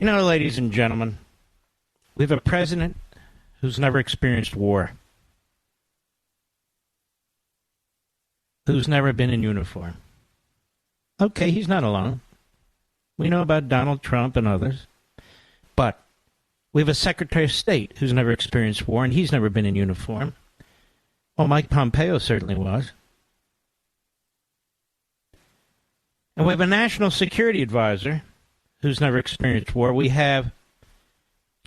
You know, ladies and gentlemen, we have a president who's never experienced war, who's never been in uniform. Okay, he's not alone. We know about Donald Trump and others. But we have a Secretary of State who's never experienced war, and he's never been in uniform. Well, Mike Pompeo certainly was. And we have a National Security Advisor who's never experienced war. We have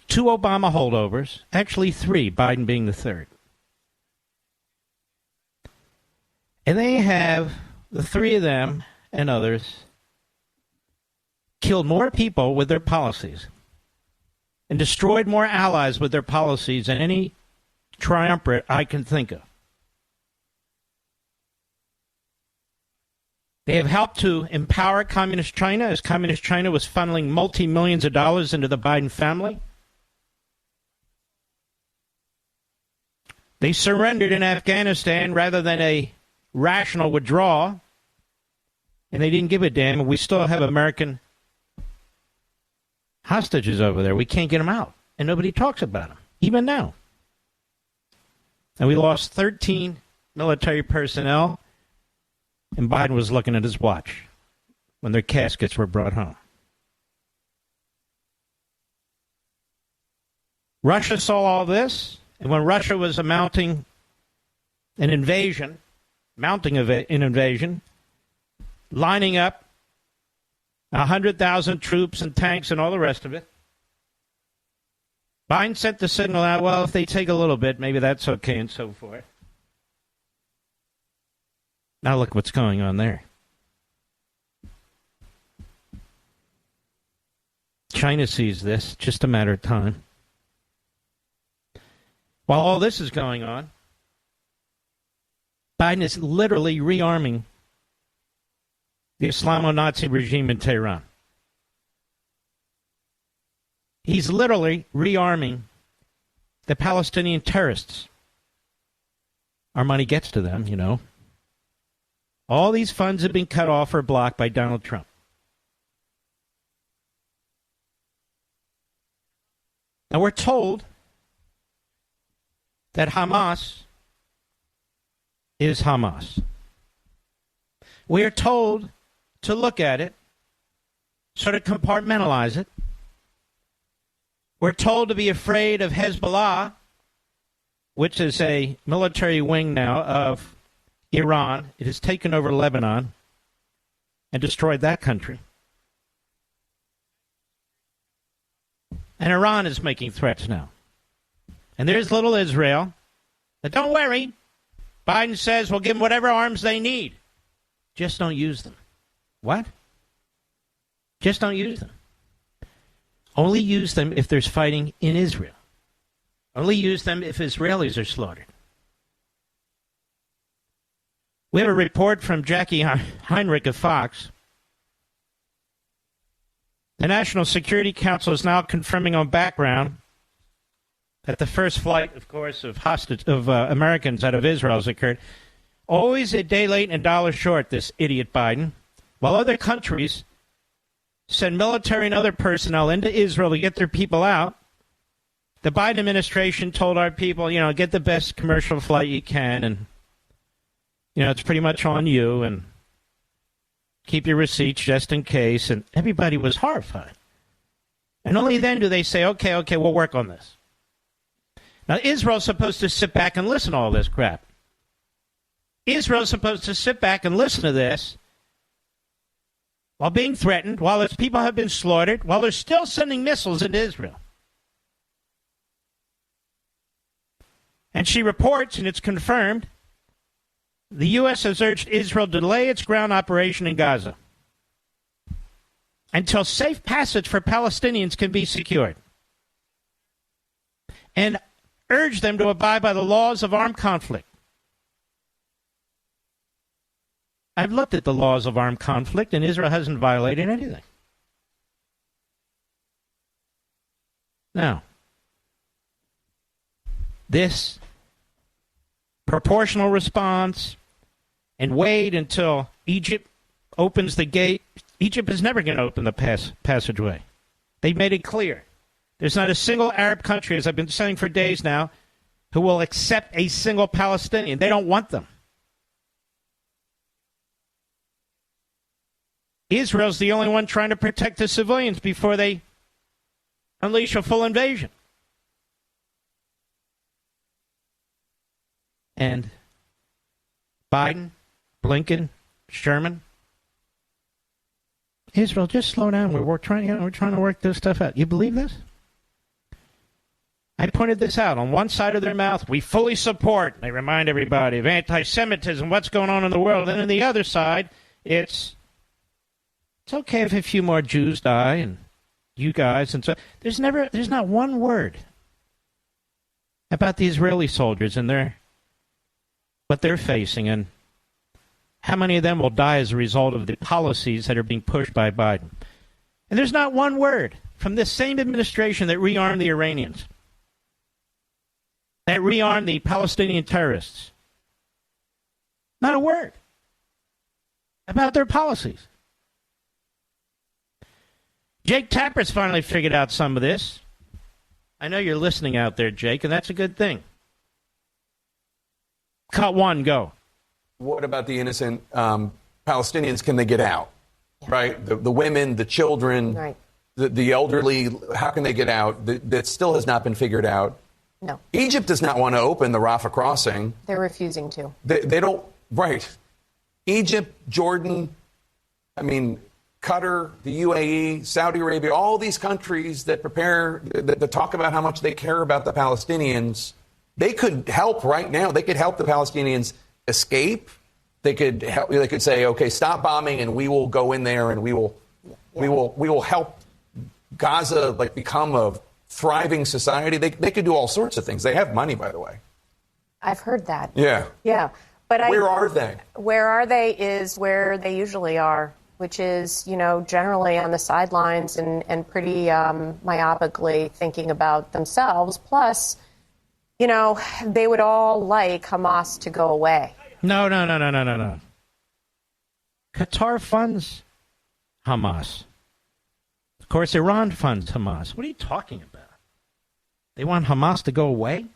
2 Obama holdovers, actually 3, Biden being the 3rd. And they have, the 3 of them and others, killed more people with their policies and destroyed more allies with their policies than any triumvirate I can think of. They have helped to empower Communist China as Communist China was funneling multi-millions of dollars into the Biden family. They surrendered in Afghanistan rather than a rational withdrawal, and they didn't give a damn, and we still have American hostages over there. We can't get them out, and nobody talks about them, even now. And we lost 13 military personnel, and Biden was looking at his watch when their caskets were brought home. Russia saw all this, and when Russia was mounting an invasion, lining up 100,000 troops and tanks and all the rest of it, Biden sent the signal out, well, if they take a little bit, maybe that's okay and so forth. Now look what's going on there. China sees this, just a matter of time. While all this is going on, Biden is literally rearming the Islamo-Nazi regime in Tehran. He's literally rearming the Palestinian terrorists. Our money gets to them, you know. All these funds have been cut off or blocked by Donald Trump. Now we're told that Hamas is Hamas. We are told to look at it, sort of compartmentalize it. We're told to be afraid of Hezbollah, which is a military wing now of Iran. It has taken over Lebanon and destroyed that country. And Iran is making threats now. And there's little Israel. But don't worry. Biden says we'll give them whatever arms they need. Just don't use them. What? Just don't use them. Only use them if there's fighting in Israel. Only use them if Israelis are slaughtered. We have a report from Jackie Heinrich of Fox. The National Security Council is now confirming on background that the first flight, of course, of Americans out of Israel has occurred. Always a day late and a dollar short, this idiot Biden. While other countries send military and other personnel into Israel to get their people out, the Biden administration told our people, you know, get the best commercial flight you can, and, you know, it's pretty much on you, and keep your receipts just in case. And everybody was horrified. And only then do they say, okay, we'll work on this. Now, Israel's supposed to sit back and listen to all this crap. Israel's supposed to sit back and listen to this while being threatened, while its people have been slaughtered, while they're still sending missiles into Israel. And she reports, and it's confirmed, the U.S. has urged Israel to delay its ground operation in Gaza until safe passage for Palestinians can be secured, and urge them to abide by the laws of armed conflict. I've looked at the laws of armed conflict, and Israel hasn't violated anything. Now, this proportional response and wait until Egypt opens the gate. Egypt is never going to open the passageway. They made it clear. There's not a single Arab country, as I've been saying for days now, who will accept a single Palestinian. They don't want them. Israel's the only one trying to protect the civilians before they unleash a full invasion. And Biden, Blinken, Sherman, Israel, just slow down. We're trying to work this stuff out. You believe this? I pointed this out. On one side of their mouth, we fully support. They remind everybody of anti-Semitism, what's going on in the world. And on the other side, it's okay if a few more Jews die and you guys. And so there's not one word about the Israeli soldiers and what they're facing and how many of them will die as a result of the policies that are being pushed by Biden. And there's not one word from this same administration that rearmed the Iranians, that rearmed the Palestinian terrorists. Not a word about their policies. Jake Tapper's finally figured out some of this. I know you're listening out there, Jake, and that's a good thing. Cut one, go. What about the innocent Palestinians? Can they get out? Yeah. Right? The women, the children, right. the elderly, how can they get out? That still has not been figured out. No. Egypt does not want to open the Rafah crossing. They're refusing to. They don't, right. Egypt, Jordan, Qatar, the UAE, Saudi Arabia, all these countries that talk about how much they care about the Palestinians, they could help right now. They could help the Palestinians escape. They could help. They could say, "Okay, stop bombing, and we will go in there, and we will help Gaza become a thriving society." They could do all sorts of things. They have money, by the way. I've heard that. Yeah. Yeah, but where are they? Where are they is where they usually are, which is generally on the sidelines and pretty myopically thinking about themselves. Plus, they would all like Hamas to go away. No. Qatar funds Hamas. Of course, Iran funds Hamas. What are you talking about? They want Hamas to go away?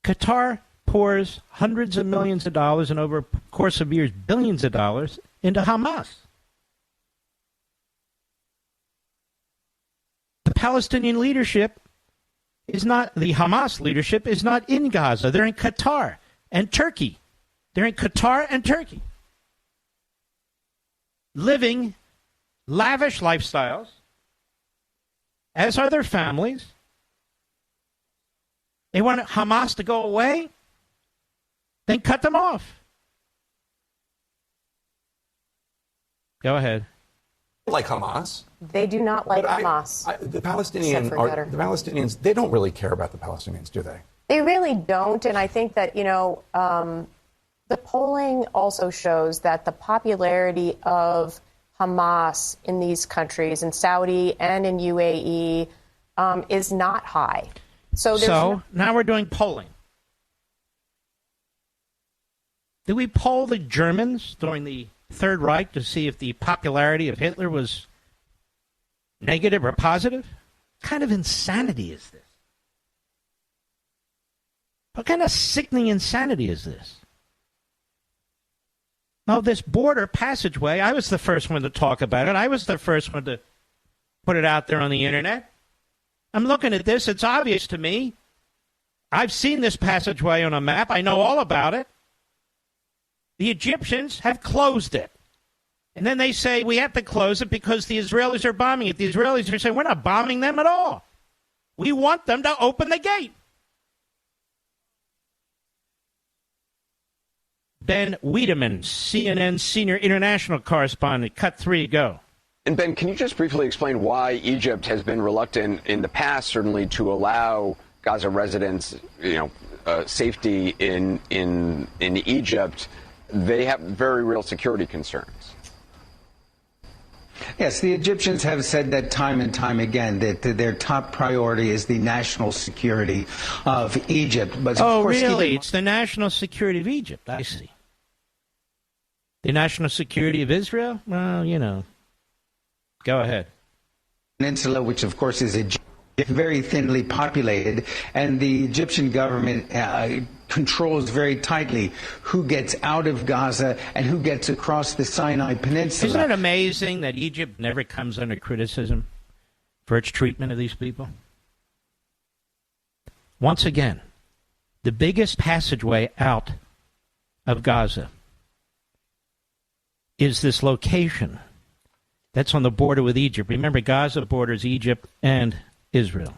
Qatar pours hundreds of millions of dollars and over a course of years, billions of dollars into Hamas. The Palestinian leadership the Hamas leadership is not in Gaza. They're in Qatar and Turkey. Living lavish lifestyles, as are their families. They want Hamas to go away? Then cut them off. Go ahead. Like Hamas. They do not like Hamas. The Palestinians, they don't really care about the Palestinians, do they? They really don't. And I think that, the polling also shows that the popularity of Hamas in these countries, in Saudi and in UAE, is not high. So now we're doing polling. Did we poll the Germans during the Third Reich to see if the popularity of Hitler was negative or positive? What kind of insanity is this? What kind of sickening insanity is this? Now, this border passageway, I was the first one to talk about it. I was the first one to put it out there on the internet. I'm looking at this. It's obvious to me. I've seen this passageway on a map. I know all about it. The Egyptians have closed it. And then they say, we have to close it because the Israelis are bombing it. The Israelis are saying, we're not bombing them at all. We want them to open the gate. Ben Wiedemann, CNN senior international correspondent. Cut 3, go. And Ben, can you just briefly explain why Egypt has been reluctant in the past, certainly, to allow Gaza residents, safety in Egypt? They have very real security concerns. Yes, the Egyptians have said that time and time again, that their top priority is the national security of Egypt. But of course, really? It's the national security of Egypt. I see. The national security of Israel? Well, Go ahead. Peninsula, which of course is very thinly populated, and the Egyptian government controls very tightly who gets out of Gaza and who gets across the Sinai Peninsula. Isn't it amazing that Egypt never comes under criticism for its treatment of these people? Once again, the biggest passageway out of Gaza is this location that's on the border with Egypt. Remember, Gaza borders Egypt and Israel.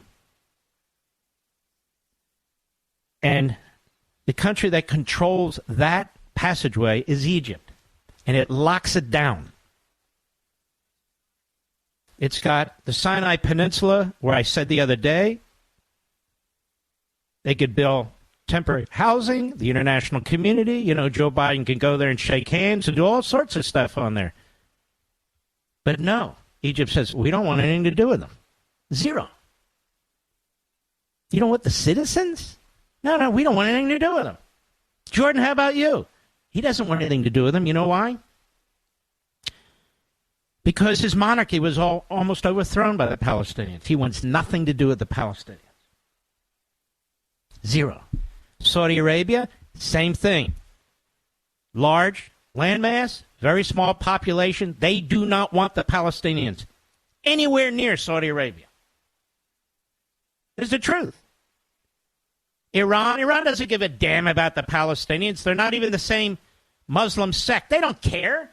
And the country that controls that passageway is Egypt, and it locks it down. It's got the Sinai Peninsula, where I said the other day they could build temporary housing, the international community. You know, Joe Biden can go there and shake hands and do all sorts of stuff on there. But no, Egypt says, we don't want anything to do with them. Zero. You know what, the citizens? No, we don't want anything to do with them. Jordan, how about you? He doesn't want anything to do with them. You know why? Because his monarchy was almost overthrown by the Palestinians. He wants nothing to do with the Palestinians. Zero. Saudi Arabia, same thing. Large landmass, very small population. They do not want the Palestinians anywhere near Saudi Arabia. It's the truth. Iran doesn't give a damn about the Palestinians. They're not even the same Muslim sect. They don't care.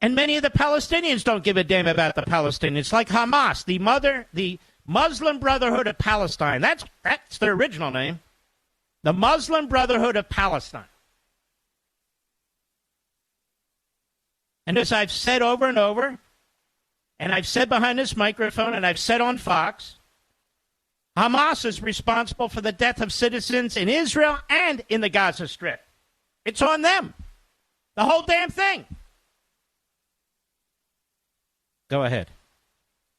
And many of the Palestinians don't give a damn about the Palestinians. Like Hamas, the Muslim Brotherhood of Palestine. That's their original name. The Muslim Brotherhood of Palestine. And as I've said over and over, and I've said behind this microphone, and I've said on Fox, Hamas is responsible for the death of citizens in Israel and in the Gaza Strip. It's on them. The whole damn thing. Go ahead.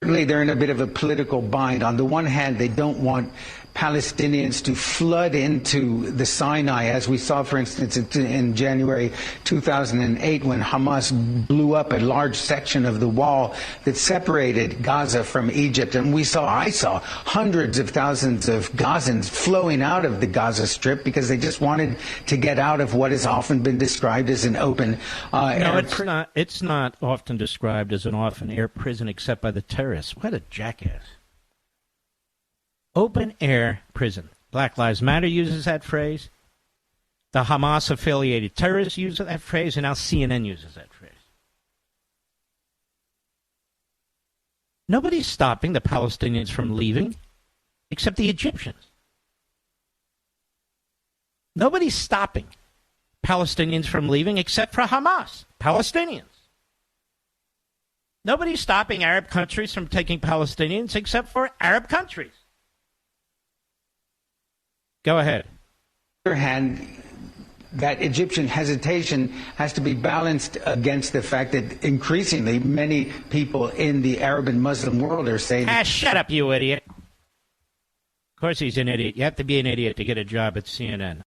Certainly, they're in a bit of a political bind. On the one hand, they don't want Palestinians to flood into the Sinai, as we saw, for instance, in January 2008, when Hamas blew up a large section of the wall that separated Gaza from Egypt. And I saw hundreds of thousands of Gazans flowing out of the Gaza Strip because they just wanted to get out of what has often been described as an open No, it's not often described as an open-air prison except by the terrorists. What a jackass. Open-air prison. Black Lives Matter uses that phrase. The Hamas-affiliated terrorists use that phrase, and now CNN uses that phrase. Nobody's stopping the Palestinians from leaving except the Egyptians. Nobody's stopping Palestinians from leaving except for Hamas, Palestinians. Nobody's stopping Arab countries from taking Palestinians except for Arab countries. Go ahead. On the other hand, that Egyptian hesitation has to be balanced against the fact that increasingly many people in the Arab and Muslim world are saying... Shut up, you idiot. Of course he's an idiot. You have to be an idiot to get a job at CNN.